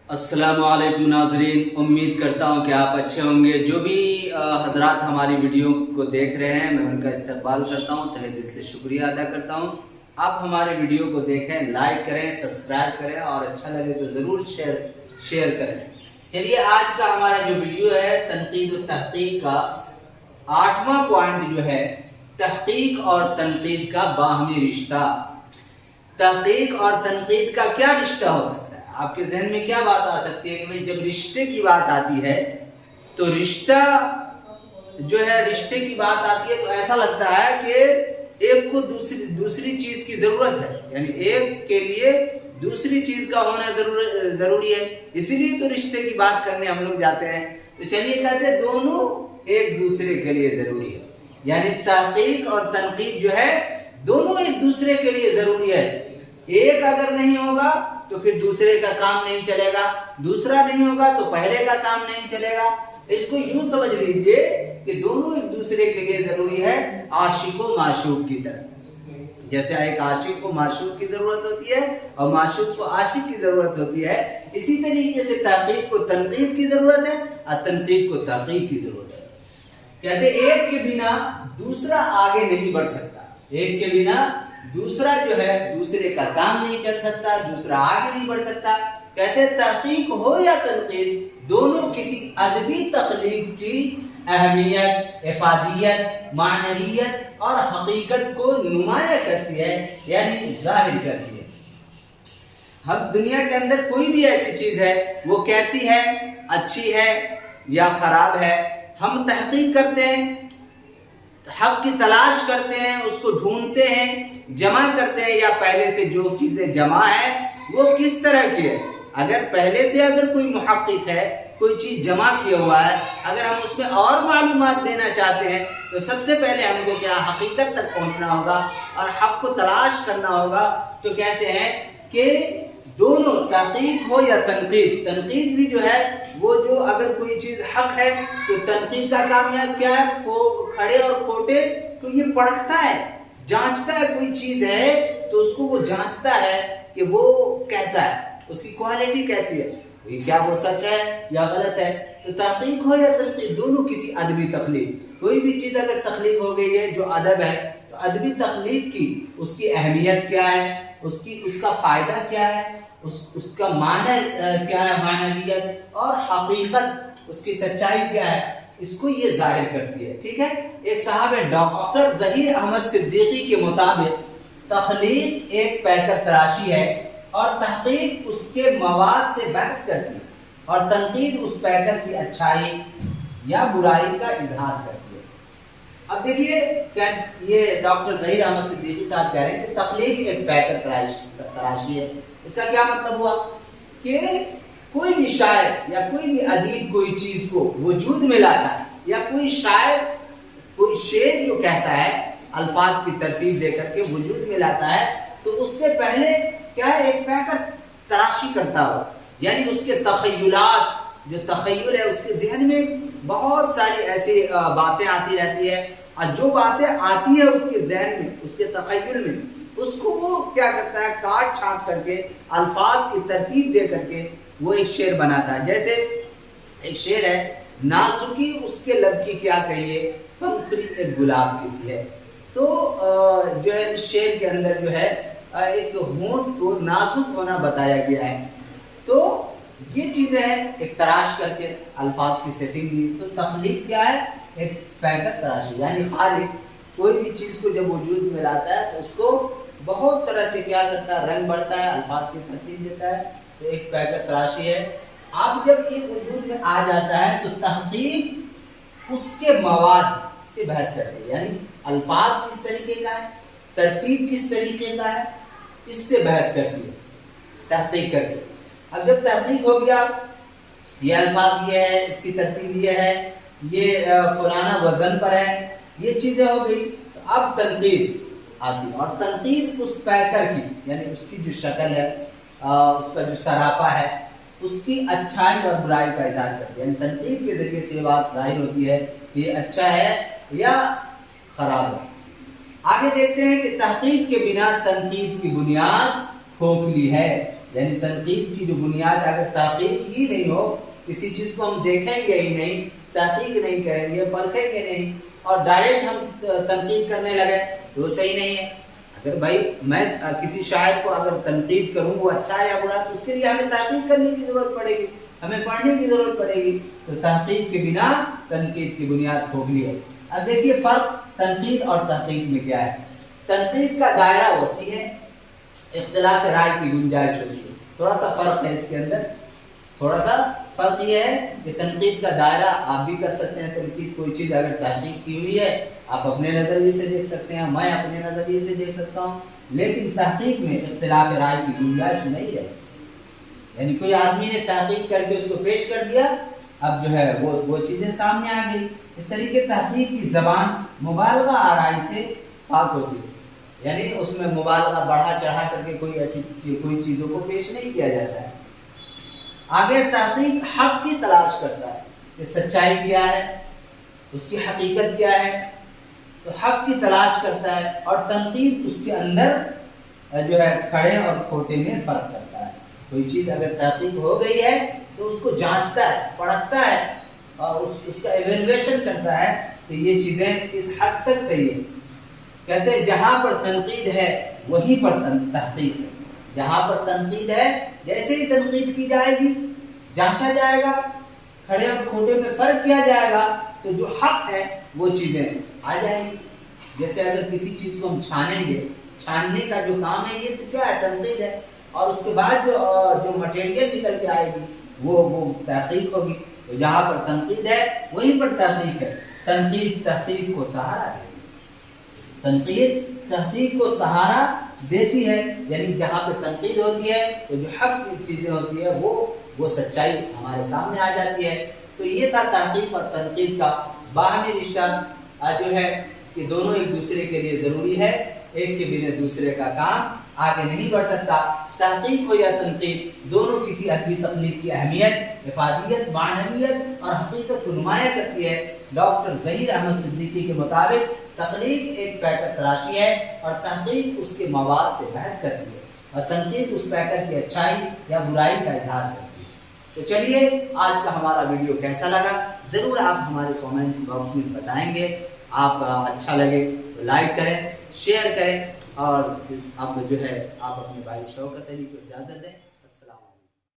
अस्सलाम वालेकुम नाजरीन, उम्मीद करता हूँ कि आप अच्छे होंगे। जो भी हजरात हमारी वीडियो को देख रहे हैं, मैं उनका इस्तकबाल करता हूँ, तहे दिल से शुक्रिया अदा करता हूँ। आप हमारे वीडियो को देखें, लाइक करें, सब्सक्राइब करें और अच्छा लगे तो ज़रूर शेयर करें। चलिए, आज का हमारा जो वीडियो है तनकीद और तहकीक का 8वां पॉइंट जो है, तहकीक और तनकीद का बाहमी रिश्ता। तहकीक और तनकीद का क्या रिश्ता हो सकता है? आपके जहन में क्या बात आ सकती है कि भाई जब रिश्ते की बात आती है तो रिश्ता जो है, रिश्ते की बात आती है तो ऐसा लगता है कि एक को दूसरी चीज की जरूरत है, यानी एक के लिए दूसरी चीज का होना जरूरी है, इसीलिए तो रिश्ते की बात करने हम लोग जाते हैं। तो चलिए कहते हैं दोनों एक दूसरे के लिए जरूरी है, यानी तहकीक और तनकीद जो है दोनों एक दूसरे के लिए जरूरी है। एक अगर नहीं होगा तो फिर दूसरे का काम नहीं चलेगा, दूसरा नहीं होगा तो पहले का काम नहीं चलेगा। इसको यूं समझ लीजिए कि दोनों एक दूसरे के लिए जरूरी है, आशिक व माशूक की तरह। जैसे एक आशिक को माशूक की जरूरत होती है और माशूक को आशिक की जरूरत होती है, इसी तरीके से तहकीक को तनकीद की जरूरत है और तनकीद को तहकीक की जरूरत है। कहते एक के बिना दूसरा आगे नहीं बढ़ सकता, एक के बिना दूसरा जो है दूसरे का काम नहीं चल सकता, दूसरा आगे नहीं बढ़ सकता। कहते हैं तहकीक हो या तनकीद, दोनों किसी अदबी तख्लीक की अहमियत, इफादियत, मानवियत और हकीकत को नुमाया करती है, यानी जाहिर करती है। हम दुनिया के अंदर कोई भी ऐसी चीज है, वो कैसी है, अच्छी है या खराब है, हम तहकीक करते हैं, हक की तलाश करते हैं, उसको ढूंढते हैं, जमा करते हैं, या पहले से जो चीजें जमा है वो किस तरह की है। अगर पहले से अगर कोई मुहक्किक है, कोई चीज जमा किया हुआ है, अगर हम उसमें और मालूमात देना चाहते हैं तो सबसे पहले हमको क्या हकीकत तक पहुंचना होगा और हक को तलाश करना होगा। तो कहते हैं कि दोनों तहकीक हो या तनकीद, तनकीद भी जो है वो जो अगर कोई चीज हक है तो तनकीद का काम क्या है, वो खड़े और खोटे तो ये परखता है, जांचता है। कोई चीज है तो उसको वो जांचता है कि वो कैसा है, उसकी क्वालिटी कैसी है, ये क्या वो सच है या गलत है। तो तहकीक हो या तनकीद, दोनों किसी अदबी तख्लीक, कोई भी चीज अगर तख्लीक हो गई है जो अदब है, तो अदबी तख्लीक की उसकी अहमियत क्या है, उसका फायदा क्या है, उसका माना क्या है, मानवियत और हकीकत, उसकी सच्चाई क्या है, इसको ये जाहिर करती है। ठीक है, एक साहब है डॉक्टर ज़हीर अहमद सिद्दीकी के मुताबिक तख्लीक एक पैकर तराशी है और तहकीक उसके मवाद से बहस करती है और तनकीद उस पैकर की अच्छाई या बुराई का इजहार करती है। अब देखिए, ये डॉक्टर ज़हीर अहमद सिद्दीकी साहब कह रहे हैं कि तख्लीक एक पैकर तराशी है। इसका क्या मतलब हुआ कि कोई भी शायर या कोई भी अदीब कोई चीज को वजूद में लाता है, या कोई शायर कोई शेर जो कहता है अल्फाज की तरतीब देकर के वजूद में लाता है, तो उससे पहले क्या है, एक पैकर तराशी करता हो, यानी उसके तखय्युलात, जो तखय्युल है उसके जहन में बहुत सारी ऐसी बातें आती रहती है, और जो बातें आती है उसके जहन में, उसके तखय्युल में, उसको वो क्या करता है, काट छांट करके अल्फाज की तरतीब दे करके वो एक शेर बनाता है। जैसे एक शेर है, नाजुकी उसके लब की क्या कहिए, पंखुड़ी एक गुलाब की सी है। तो जो है शेर के अंदर जो है एक होंठ को नाजुक होना बताया गया है। तो ये चीजें हैं, एक तराश करके अल्फाज की सेटिंग दी। तो तख्लीक क्या है, एक पैकर तराशी, यानी खालिक कोई भी चीज को जब वजूद में लाता है तो उसको बहुत तरह से क्या करता है, रंग बढ़ता है, अल्फाज की तरतीब देता है। तो एक पैकर तराशी है। अब जब ये वजूद में आ जाता है तो तहकीक उसके मवाद से बहस करती है, यानी अल्फाज किस तरीके का है, तरतीब किस तरीके का है, इससे बहस करती है तहकीक करके। अब जब तहकीक हो गया, ये अल्फाज ये है, इसकी तरतीब ये है, ये फलाना वजन पर है, ये चीजें हो गई, तो अब तनकीद आती है। और तनकीद उस पैकर की, यानी उसकी जो शक्ल है, उसका जो सरापा है, उसकी अच्छाई और बुराई का इजहार करती है। तनकीद के जरिए से बात जाहिर होती है कि ये अच्छा है या खराब है। आगे देखते हैं कि तहकीक के बिना तनकीद की बुनियाद खोखली है, یعنی تنقید کی جو بنیاد اگر تحقیق ہی نہیں ہو، کسی چیز کو ہم دیکھیں گے ہی نہیں، تحقیق نہیں کریں گے، پرکھیں گے نہیں اور ڈائریکٹ ہم تنقید کرنے لگے تو وہ صحیح نہیں ہے۔ اگر بھائی میں کسی شاعر کو اگر تنقید کروں وہ اچھا ہے یا برا، تو اس کے لیے ہمیں تحقیق کرنے کی ضرورت پڑے گی، ہمیں پڑھنے کی ضرورت پڑے گی۔ تو تحقیق کے بنا تنقید کی بنیاد کھوکھلی ہے۔ اب دیکھیے فرق تنقید اور تحقیق میں کیا ہے۔ تنقید کا دائرہ وسیع ہے، اختلاف رائے کی گنجائش ہوتی ہے۔ تھوڑا سا فرق ہے اس کے اندر، تھوڑا سا فرق یہ ہے کہ تنقید کا دائرہ آپ بھی کر سکتے ہیں، تنقید کوئی چیز اگر تحقیق کی ہوئی ہے آپ اپنے نظریے سے دیکھ سکتے ہیں، میں اپنے نظریے سے دیکھ سکتا ہوں، لیکن تحقیق میں اختلاف رائے کی گنجائش نہیں رہے، یعنی کوئی آدمی نے تحقیق کر کے اس کو پیش کر دیا، اب جو ہے وہ چیزیں سامنے آ گئی۔ اس طریقے تحقیق کی زبان مبالغہ آرائی سے پاک ہوتی ہے، یعنی اس میں مبالغہ بڑھا چڑھا کر کے کوئی ایسی کوئی چیزوں کو پیش نہیں کیا جاتا ہے۔ آگے تحقیق حق کی تلاش کرتا ہے کہ سچائی کیا ہے، اس کی حقیقت کیا ہے، تو حق کی تلاش کرتا ہے، اور تنقید اس کے اندر جو ہے کھڑے اور کھوٹے میں فرق کرتا ہے۔ کوئی چیز اگر تحقیق ہو گئی ہے تو اس کو جانچتا ہے، پرکھتا ہے اور اس کا ایویلویشن کرتا ہے کہ یہ چیزیں کس حد تک صحیح ہے۔ کہتے ہیں جہاں پر تنقید ہے وہیں پر تحقیق ہے، جہاں پر تنقید ہے جیسے ہی تنقید کی جائے گی، جانچا جائے گا، کھڑے اور کھوٹے میں فرق کیا جائے گا، تو جو حق ہے وہ چیزیں آ جائیں گی۔ جیسے اگر کسی چیز کو ہم چھانیں گے، چھاننے کا جو کام ہے یہ تو کیا ہے، تنقید ہے، اور اس کے بعد جو مٹیریل نکل کے آئے گی وہ تحقیق ہوگی۔ تو جہاں پر تنقید ہے وہیں پر تحقیق ہے۔ تنقید تحقیق کو سہارا دیتی ہے، تنقید تحقیق کو سہارا دیتی ہے، یعنی جہاں پہ تنقید ہوتی ہے تو جو حق چیزیں ہوتی ہے وہ سچائی ہمارے سامنے آ جاتی ہے۔ تو یہ تھا تحقیق اور تنقید کا باہمی رشتہ جو ہے کہ دونوں ایک دوسرے کے لیے ضروری ہے، ایک کے بنا دوسرے کا کام آگے نہیں بڑھ سکتا۔ تحقیق ہو یا تنقید، دونوں کسی ادبی تخلیق کی اہمیت، افادیت، معنویت اور حقیقت کو نمایاں کرتی ہے۔ ڈاکٹر ظہیر احمد صدیقی کے مطابق تخلیق ایک پیکر تراشی ہے اور تحقیق اس کے مواد سے بحث کرتی ہے، اور تنقید اس پیکر کی اچھائی یا برائی کا اظہار کرتی ہے۔ تو چلیے آج کا ہمارا ویڈیو کیسا لگا ضرور آپ ہمارے کامنٹس باکس میں بتائیں گے۔ آپ اچھا لگے تو لائک کریں، شیئر کریں، اور آپ جو ہے آپ اپنے بھائی شوکت علی کو اجازت دیں۔